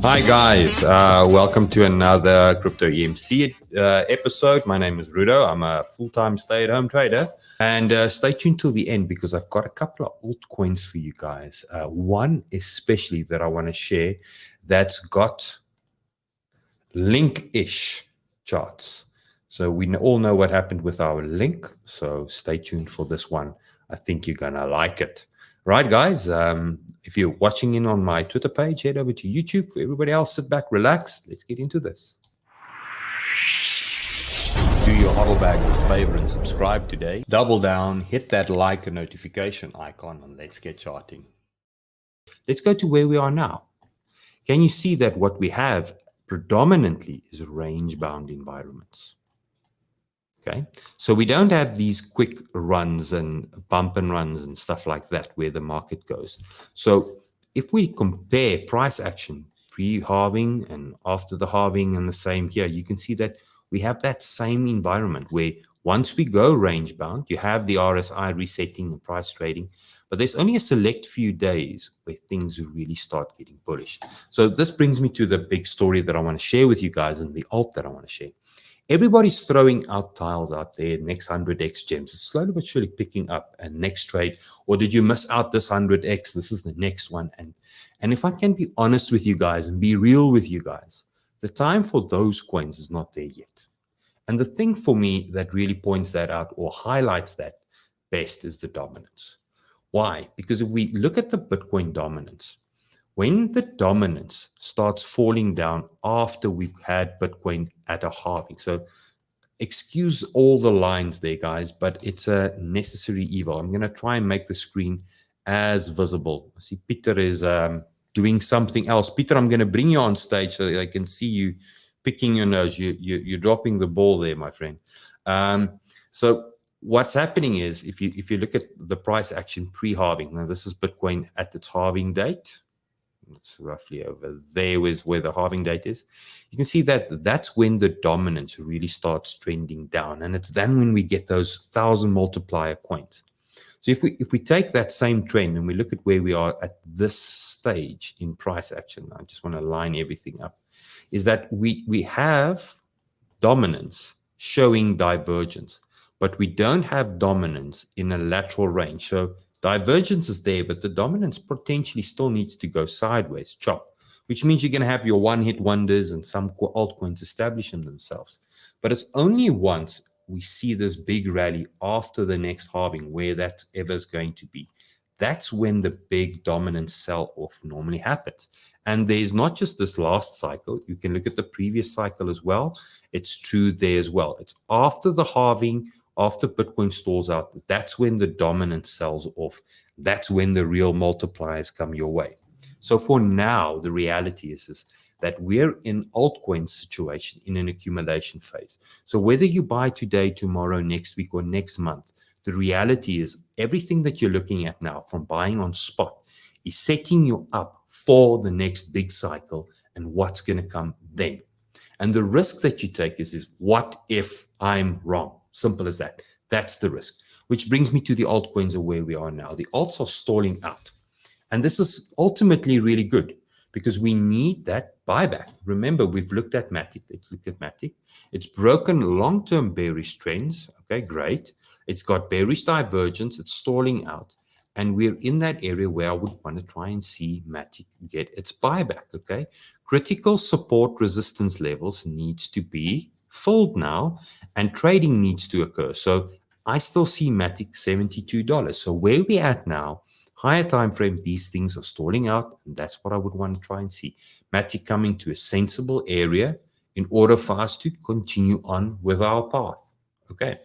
Hi guys, welcome to another Crypto EMC episode. My name is Rudo. I'm a full-time stay-at-home trader, and stay tuned till the end because I've got a couple of altcoins for you guys. One especially that I want to share that's got link-ish charts. So we all know what happened with our link, so stay tuned for this one. I think you're gonna like it. Right, guys, if you're watching in on my Twitter page, head over to YouTube. For everybody else, sit back, relax. Let's get into this. Do your HODL bags a favor and subscribe today. Double down, hit that like and notification icon, and let's get charting. Let's go to where we are now. Can you see that what we have predominantly is range-bound environments? Okay, so we don't have these quick runs and bump and runs and stuff like that where the market goes. So if we compare price action pre-halving and after the halving and the same here, you can see that we have that same environment where once we go range bound, you have the RSI resetting and price trading, but there's only a select few days where things really start getting bullish. So this brings me to the big story that I want to share with you guys and the alt that I want to share. Everybody's throwing out tiles out there, next 100x gems. It's slowly but surely picking up, and next trade, or did you miss out this 100x? This is the next one. And if I can be honest with you guys and be real with you guys, the time for those coins is not there yet. And the thing for me that really points that out or highlights that best is the dominance. Why? Because if we look at the Bitcoin dominance, when the dominance starts falling down after we've had Bitcoin at a halving, so excuse all the lines there, guys, but it's a necessary evil. I'm going to try and make the screen as visible. I see Peter is doing something else. Peter, I'm going to bring you on stage so that I can see you picking your nose. You're dropping the ball there, my friend. So what's happening is if you look at the price action pre-halving, now this is Bitcoin at its halving date. It's roughly over there is where the halving date is. You can see that that's when the dominance really starts trending down, and it's then when we get those 1,000 multiplier coins. So if we take that same trend and we look at where we are at this stage in price action, I just want to line everything up, is that we have dominance showing divergence, but we don't have dominance in a lateral range. So divergence is there, but the dominance potentially still needs to go sideways, chop, which means you're going to have your one-hit wonders and some altcoins establishing themselves. But it's only once we see this big rally after the next halving, where that ever is going to be, that's when the big dominant sell-off normally happens. And there's not just this last cycle. You can look at the previous cycle as well. It's true there as well. It's after the halving, after Bitcoin stalls out, that's when the dominance sells off. That's when the real multipliers come your way. So for now, the reality is that we're in altcoin situation in an accumulation phase. So whether you buy today, tomorrow, next week, or next month, the reality is everything that you're looking at now from buying on spot is setting you up for the next big cycle and what's going to come then. And the risk that you take is what if I'm wrong? Simple as that. That's the risk, which brings me to the altcoins of where we are now. The alts are stalling out. And this is ultimately really good because we need that buyback. Remember, we've looked at Matic. Let's look at Matic. It's broken long-term bearish trends. Okay, great. It's got bearish divergence. It's stalling out. And we're in that area where I would want to try and see Matic get its buyback, okay? Critical support resistance levels needs to be filled now, and trading needs to occur. So I still see Matic $72. So where we're at now, higher time frame, these things are stalling out, and that's what I would want to try and see. Matic coming to a sensible area in order for us to continue on with our path, okay?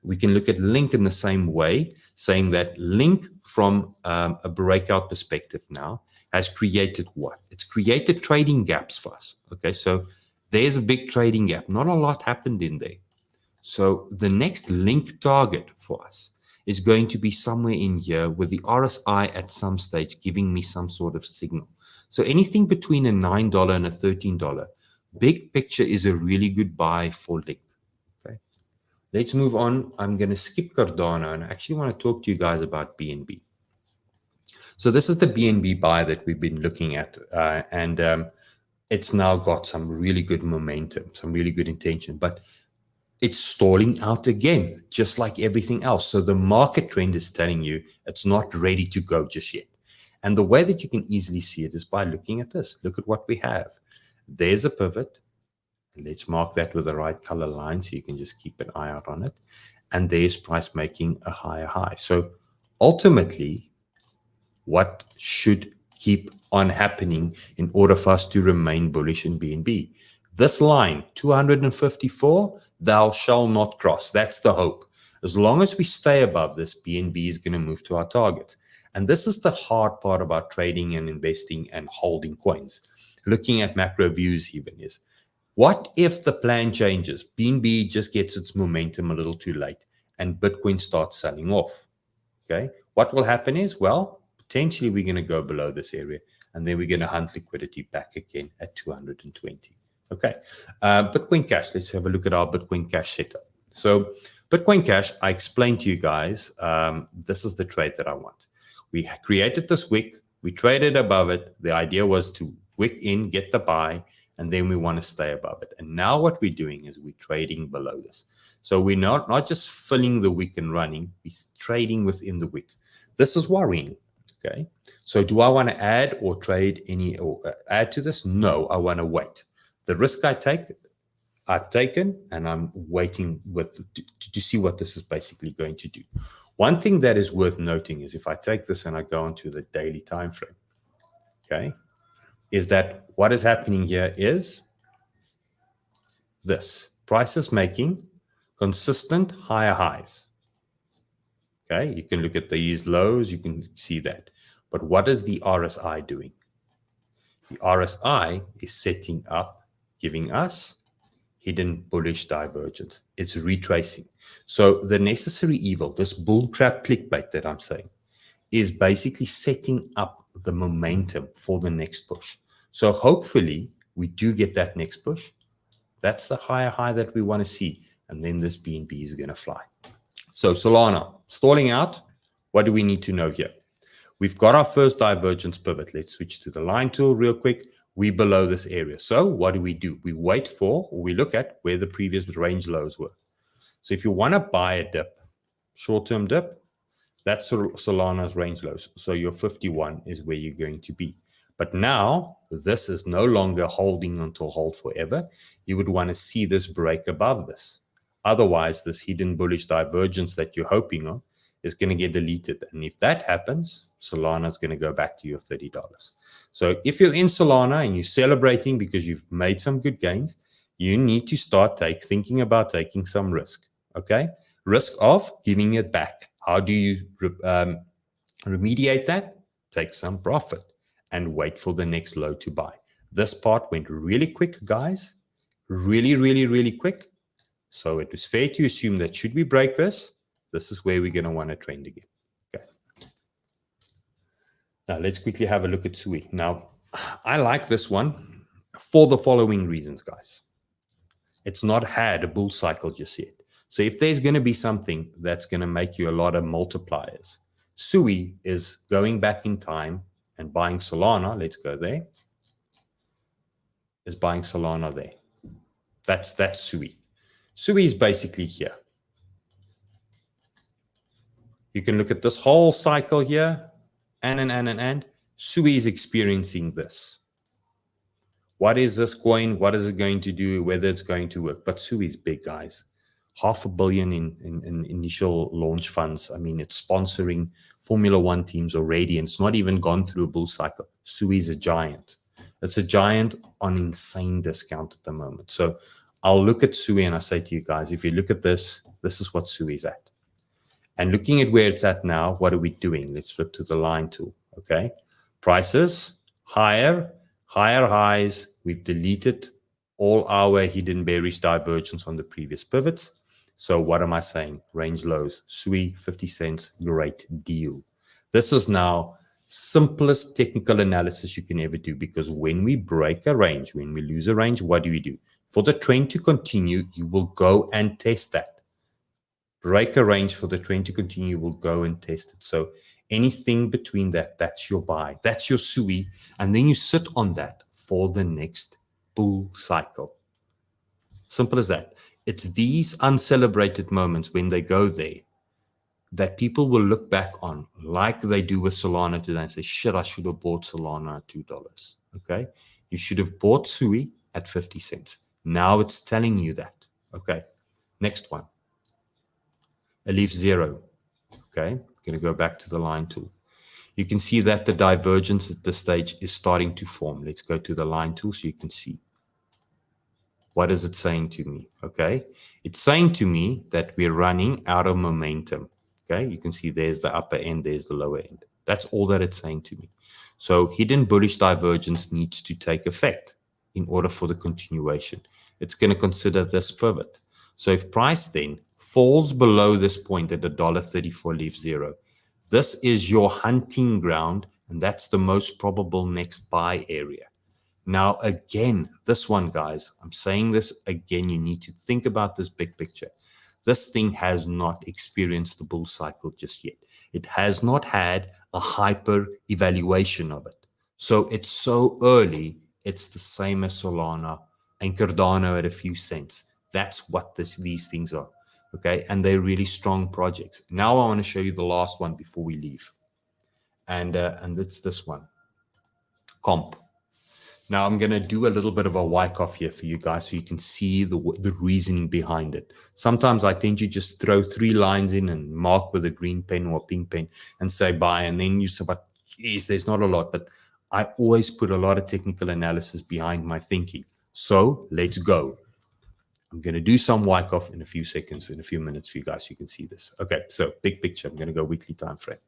We can look at Link in the same way, saying that Link from a breakout perspective now has created what? It's created trading gaps for us. Okay, so there's a big trading gap. Not a lot happened in there. So the next Link target for us is going to be somewhere in here with the RSI at some stage giving me some sort of signal. So anything between a $9 and a $13, big picture is a really good buy for Link. Let's move on. I'm going to skip Cardano and I actually want to talk to you guys about BNB. So this is the BNB buy that we've been looking at. it's now got some really good momentum, some really good intention, but it's stalling out again, just like everything else. So the market trend is telling you it's not ready to go just yet. And the way that you can easily see it is by looking at this. Look at what we have. There's a pivot. Let's mark that with the right color line so you can just keep an eye out on it. And there's price making a higher high. So ultimately, what should keep on happening in order for us to remain bullish in BNB? This line, 254, thou shall not cross. That's the hope. As long as we stay above this, BNB is going to move to our targets. And this is the hard part about trading and investing and holding coins. Looking at macro views even is, what if the plan changes? BNB just gets its momentum a little too late and Bitcoin starts selling off. Okay. What will happen is, well, potentially we're going to go below this area and then we're going to hunt liquidity back again at 220. Okay. Bitcoin Cash. Let's have a look at our Bitcoin Cash setup. So Bitcoin Cash, I explained to you guys, this is the trade that I want. We created this wick. We traded above it. The idea was to wick in, get the buy, and then we want to stay above it. And now what we're doing is we're trading below this. So we're not just filling the wick and running, we're trading within the wick. This is worrying. Okay. So do I want to add or trade any or add to this? No, I want to wait. The risk I've taken, and I'm waiting to see what this is basically going to do. One thing that is worth noting is if I take this and I go into the daily time frame, okay, is that what is happening here is this. Price is making consistent higher highs. Okay, you can look at these lows, you can see that. But what is the RSI doing? The RSI is setting up, giving us hidden bullish divergence. It's retracing. So the necessary evil, this bull trap clickbait that I'm saying, is basically setting up the momentum for the next push. So hopefully we do get that next push. That's the higher high that we want to see. And then this BNB is going to fly. So Solana, stalling out. What do we need to know here? We've got our first divergence pivot. Let's switch to the line tool real quick. We're below this area. So what do? We wait for, or we look at where the previous range lows were. So if you want to buy a dip, short-term dip, that's Solana's range lows. So your 51 is where you're going to be. But now this is no longer holding until hold forever. You would want to see this break above this. Otherwise, this hidden bullish divergence that you're hoping on is going to get deleted. And if that happens, Solana is going to go back to your $30. So if you're in Solana and you're celebrating because you've made some good gains, you need to start thinking about taking some risk. Okay? Risk of giving it back. How do you remediate that? Take some profit and wait for the next low to buy. This part went really quick, guys. Really, really, really quick. So it was fair to assume that should we break this, this is where we're going to want to trend again. Okay. Now let's quickly have a look at SUI. Now, I like this one for the following reasons, guys. It's not had a bull cycle just yet. So if there's going to be something that's going to make you a lot of multipliers, SUI is going back in time and buying Solana. Let's go there. Is buying Solana there. That's SUI. SUI is basically here. You can look at this whole cycle here, and SUI is experiencing this. What is this coin? What is it going to do? Whether it's going to work? But SUI is big, guys. $500 million in initial launch funds. I mean, it's sponsoring Formula One teams already, and it's not even gone through a bull cycle. SUI is a giant. It's a giant on insane discount at the moment. So I'll look at SUI and I say to you guys, if you look at this, this is what SUI is at. And looking at where it's at now, what are we doing? Let's flip to the line tool, okay? Prices, higher highs. We've deleted all our hidden bearish divergence on the previous pivots. So what am I saying? Range lows, SUI, 50 cents, great deal. This is now simplest technical analysis you can ever do, because when we break a range, when we lose a range, what do we do? For the trend to continue, you will go and test that. Break a range for the trend to continue, you will go and test it. So anything between that, that's your buy. That's your SUI. And then you sit on that for the next bull cycle. Simple as that. It's these uncelebrated moments when they go there that people will look back on, like they do with Solana today, and say, shit, I should have bought Solana at $2. Okay? You should have bought SUI at 50 cents. Now it's telling you that. Okay? Next one. A leaf zero. Okay? Going to go back to the line tool. You can see that the divergence at this stage is starting to form. Let's go to the line tool so you can see. What is it saying to me? Okay? It's saying to me that we're running out of momentum. Okay, you can see there's the upper end, there's the lower end. That's all that it's saying to me. So hidden bullish divergence needs to take effect in order for the continuation. It's going to consider this pivot. So if price then falls below this point at $1.34 leaf zero, this is your hunting ground, and that's the most probable next buy area. Now, again, this one, guys, I'm saying this again, you need to think about this big picture. This thing has not experienced the bull cycle just yet. It has not had a hyper evaluation of it. So it's so early, it's the same as Solana and Cardano at a few cents. That's what these things are. Okay, and they're really strong projects. Now I want to show you the last one before we leave. And it's this one, Comp. Now I'm going to do a little bit of a Wyckoff here for you guys so you can see the reasoning behind it. Sometimes I tend to just throw 3 lines in and mark with a green pen or a pink pen and say buy, and then you say, but geez, there's not a lot. But I always put a lot of technical analysis behind my thinking. So let's go. I'm going to do some Wyckoff in a few seconds, in a few minutes for you guys so you can see this. Okay, so big picture. I'm going to go weekly time frame.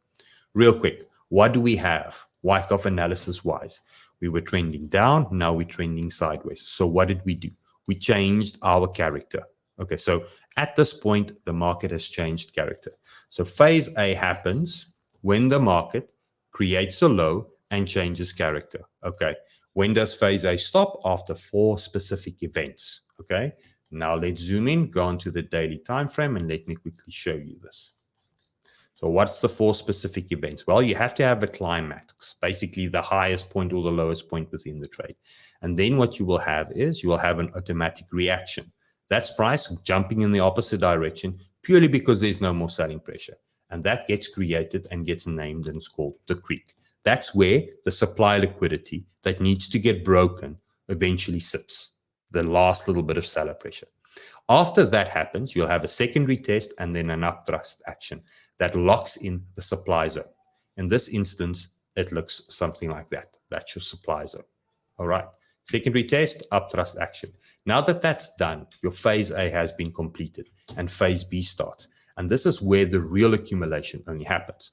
Real quick, what do we have Wyckoff analysis-wise? We were trending down, now we're trending sideways. So what did we do? We changed our character. Okay, so at this point, the market has changed character. So phase A happens when the market creates a low and changes character. Okay, when does phase A stop? After 4 specific events. Okay, now let's zoom in, go onto the daily time frame, and let me quickly show you this. So what's the 4 specific events? Well, you have to have a climax, basically the highest point or the lowest point within the trade. And then what you will have is you will have an automatic reaction. That's price jumping in the opposite direction purely because there's no more selling pressure. And that gets created and gets named, and it's called the creek. That's where the supply liquidity that needs to get broken eventually sits, the last little bit of seller pressure. After that happens, you'll have a secondary test and then an upthrust action that locks in the supply zone. In this instance, it looks something like that. That's your supply zone. All right. Secondary test, upthrust action. Now that that's done, your phase A has been completed and phase B starts. And this is where the real accumulation only happens.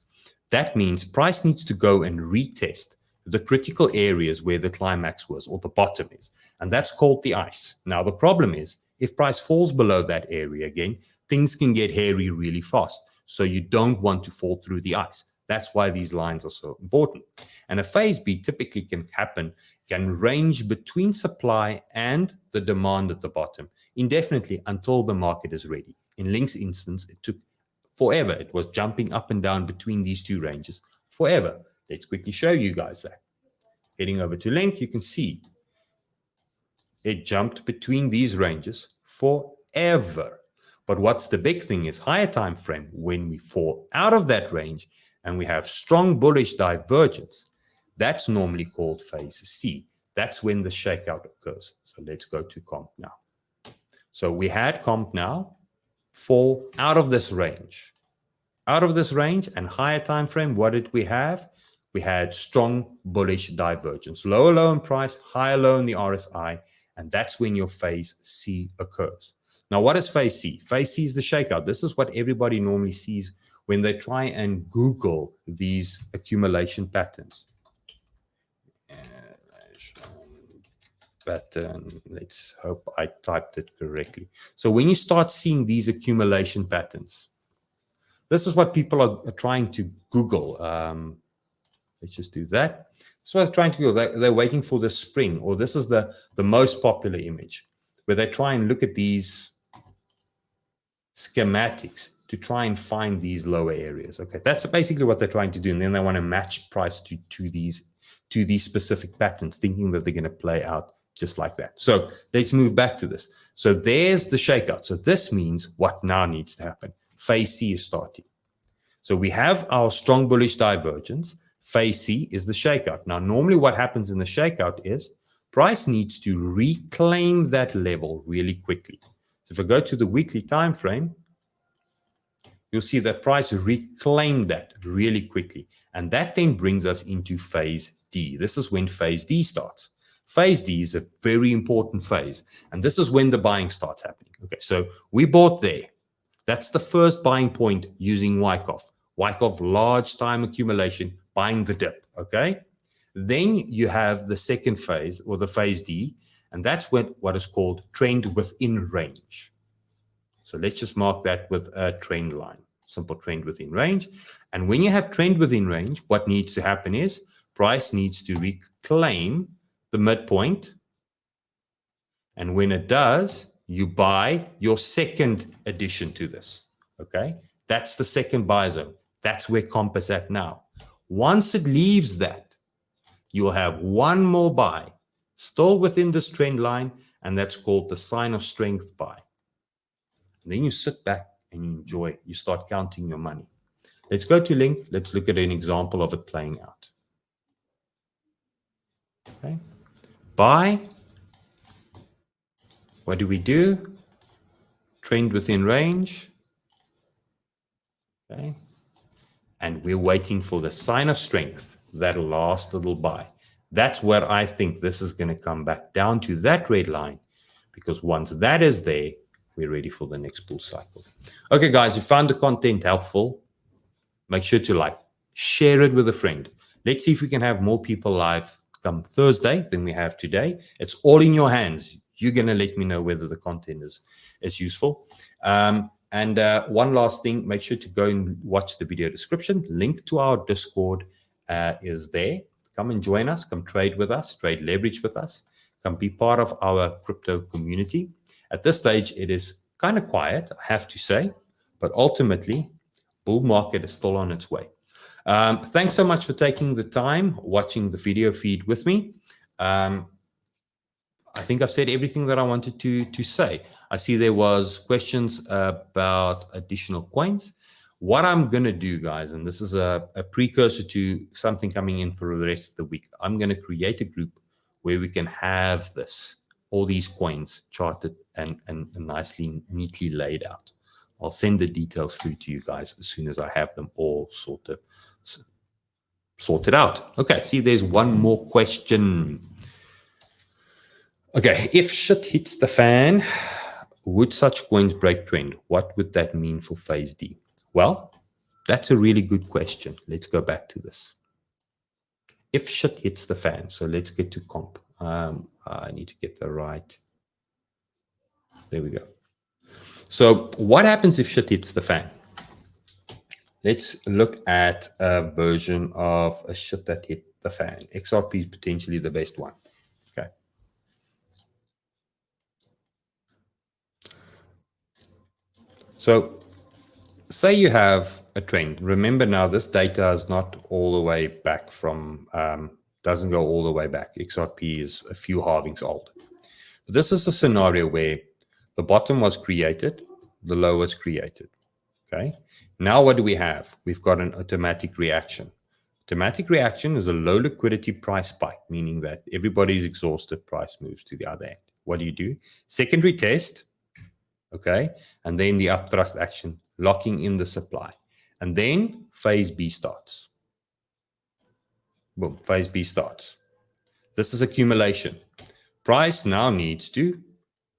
That means price needs to go and retest the critical areas where the climax was or the bottom is. And that's called the ice. Now, the problem is, if price falls below that area again, things can get hairy really fast. So you don't want to fall through the ice. That's why these lines are so important. And a phase B typically can range between supply and the demand at the bottom indefinitely until the market is ready. In Link's instance, it took forever. It was jumping up and down between these 2 ranges forever. Let's quickly show you guys that. Heading over to Link, you can see it jumped between these ranges forever. But what's the big thing is higher time frame, when we fall out of that range and we have strong bullish divergence, that's normally called phase C. That's when the shakeout occurs. So let's go to Comp now. So we had Comp now fall out of this range. Out of this range and higher time frame, what did we have? We had strong bullish divergence. Lower low in price, higher low in the RSI, and that's when your phase C occurs. Now, what is phase C? Phase C is the shakeout. This is what everybody normally sees when they try and Google these accumulation patterns. Pattern. Let's hope I typed it correctly. So when you start seeing these accumulation patterns, this is what people are trying to Google. Let's just do that. So they're trying to go. They're waiting for the spring, or this is the most popular image, where they try and look at these schematics to try and find these lower areas. Okay, that's basically what they're trying to do, and then they want to match price to these specific patterns, thinking that they're going to play out just like that. So let's move back to this. So there's the shakeout. So this means what now needs to happen. Phase C is starting. So we have our strong bullish divergence. Phase C is the shakeout. Now, normally what happens in the shakeout is price needs to reclaim that level really quickly. So if I go to the weekly time frame, you'll see that price reclaimed that really quickly. And that then brings us into phase D. This is when phase D starts. Phase D is a very important phase. And this is when the buying starts happening. Okay, so we bought there. That's the first buying point using Wyckoff. Wyckoff, large time accumulation, buying the dip, okay? Then you have the second phase, or the phase D, and that's what is called trend within range. So let's just mark that with a trend line, simple trend within range. And when you have trend within range, what needs to happen is price needs to reclaim the midpoint. And when it does, you buy your second addition to this, okay? That's the second buy zone. That's where comp is at now. Once it leaves that, you'll have one more buy, still within this trend line, and that's called the sign of strength buy. And then you sit back and you enjoy. You start counting your money. Let's go to link. Let's look at an example of it playing out. Okay. Buy. What do we do? Trend within range. Okay. And we're waiting for the sign of strength, that last little buy. That's where I think this is going to come back down to that red line, because once that is there, we're ready for the next bull cycle. Okay, guys, if you found the content helpful, make sure to like, share it with a friend. Let's see if we can have more people live come Thursday than we have today. It's all in your hands. You're going to let me know whether the content is useful. And one last thing, make sure to go and watch the video description. Link to our Discord is there. Come and join us. Come trade with us, trade leverage with us. Come be part of our crypto community. At this stage, it is kind of quiet, I have to say, but ultimately, bull market is still on its way. Thanks so much for taking the time watching the video feed with me. I think I've said everything that I wanted to say. I see there was questions about additional coins. What I'm going to do, guys, and this is a precursor to something coming in for the rest of the week, I'm going to create a group where we can have this, all these coins charted and nicely, neatly laid out. I'll send the details through to you guys as soon as I have them all sorted out. Okay, see, there's one more question. Okay, if shit hits the fan, would such coins break trend? What would that mean for phase D? Well, that's a really good question. Let's go back to this. If shit hits the fan, so let's get to comp. I need to get the right. There we go. So what happens if shit hits the fan? Let's look at a version of a shit that hit the fan. XRP is potentially the best one. Okay. So say you have a trend. Remember now, this data is not all the way back from, doesn't go all the way back. XRP is a few halvings old. But this is a scenario where the bottom was created, the low was created. Okay. Now what do we have? We've got an automatic reaction. Automatic reaction is a low liquidity price spike, meaning that everybody's exhausted, price moves to the other end. What do? Secondary test. Okay. And then the upthrust action, locking in the supply. And then phase B starts. Boom, phase B starts. This is accumulation. Price now needs to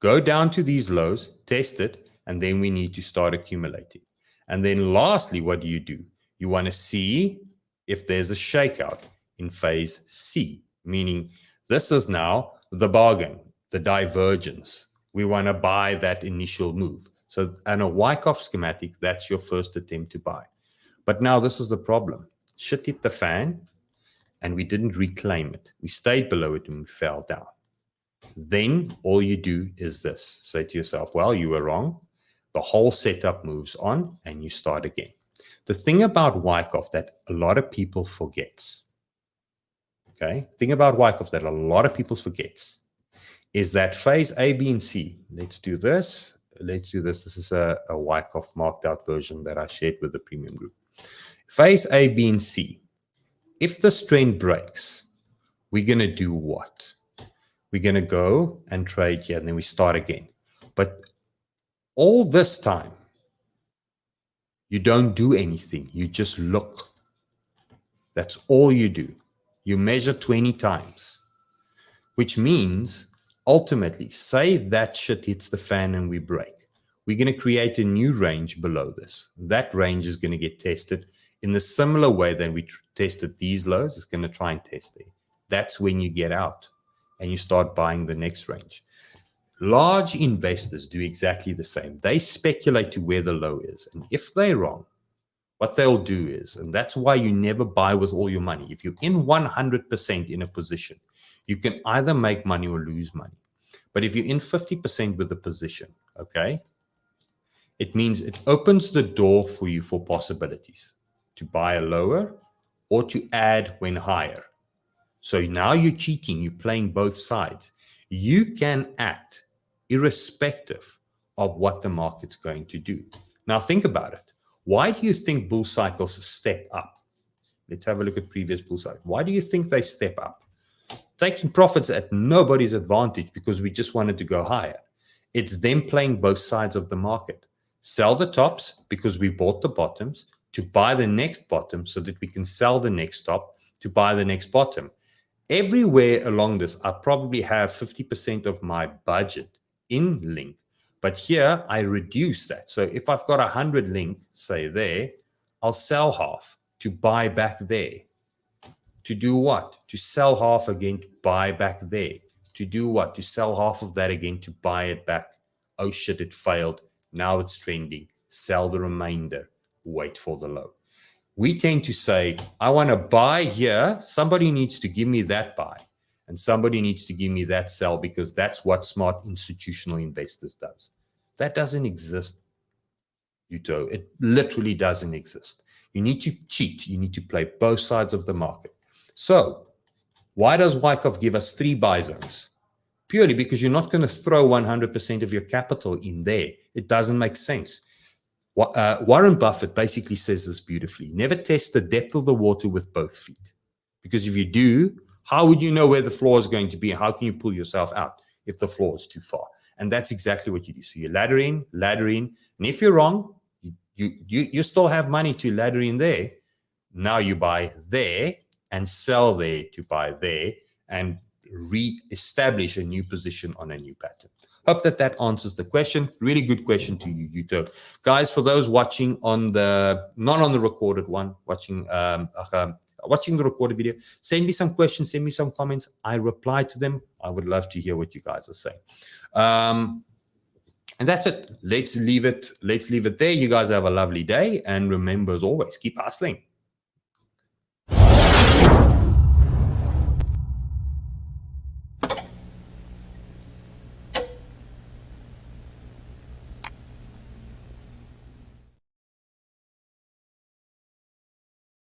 go down to these lows, test it, and then we need to start accumulating. And then lastly, what do? You want to see if there's a shakeout in phase C, meaning this is now the bargain, the divergence. We want to buy that initial move. So on a Wyckoff schematic, that's your first attempt to buy. But now this is the problem. Shit hit the fan and we didn't reclaim it. We stayed below it and we fell down. Then all you do is this. Say to yourself, well, you were wrong. The whole setup moves on and you start again. The thing about Wyckoff that a lot of people forgets, okay? Thing about Wyckoff that a lot of people forgets is that phase A, B, and C. Let's do this. Let's do this. This is a Wyckoff marked out version that I shared with the premium group. Phase A, B, and C. If this trend breaks, we're going to do what? We're going to go and trade here, and then we start again. But all this time, you don't do anything. You just look. That's all you do. You measure 20 times, which means ultimately, say that shit hits the fan and we break. We're going to create a new range below this. That range is going to get tested in the similar way that we tested these lows. It's going to try and test there. That's when you get out and you start buying the next range. Large investors do exactly the same. They speculate to where the low is. And if they're wrong, what they'll do is, and that's why you never buy with all your money. If you're in 100% in a position, you can either make money or lose money. But if you're in 50% with the position, okay, it means it opens the door for you for possibilities to buy a lower or to add when higher. So now you're cheating, you're playing both sides. You can act irrespective of what the market's going to do. Now think about it. Why do you think bull cycles step up? Let's have a look at previous bull cycles. Why do you think they step up? Taking profits at nobody's advantage because we just wanted to go higher. It's them playing both sides of the market. Sell the tops because we bought the bottoms to buy the next bottom so that we can sell the next top to buy the next bottom. Everywhere along this, I probably have 50% of my budget in link. But here I reduce that. So if I've got 100 link, say there, I'll sell half to buy back there. To do what? To sell half again to buy back there. To do what? To sell half of that again to buy it back. Oh shit, it failed. Now it's trending. Sell the remainder. Wait for the low. We tend to say, I want to buy here. Somebody needs to give me that buy. And somebody needs to give me that sell because that's what smart institutional investors does. That doesn't exist, Yuto. It literally doesn't exist. You need to cheat. You need to play both sides of the market. So why does Wyckoff give us 3 buy zones? Purely because you're not going to throw 100% of your capital in there. It doesn't make sense. Warren Buffett basically says this beautifully. Never test the depth of the water with both feet. Because if you do, how would you know where the floor is going to be? How can you pull yourself out if the floor is too far? And that's exactly what you do. So you ladder in. And if you're wrong, you still have money to ladder in there. Now you buy there and sell there to buy there and re-establish a new position on a new pattern. Hope that answers the question. Really good question to you, Yuto. Guys, for those watching on the, not on the recorded one, watching the recorded video, send me some questions, send me some comments. I reply to them. I would love to hear what you guys are saying. And that's it. Let's leave it there. You guys have a lovely day. And remember, as always, keep hustling.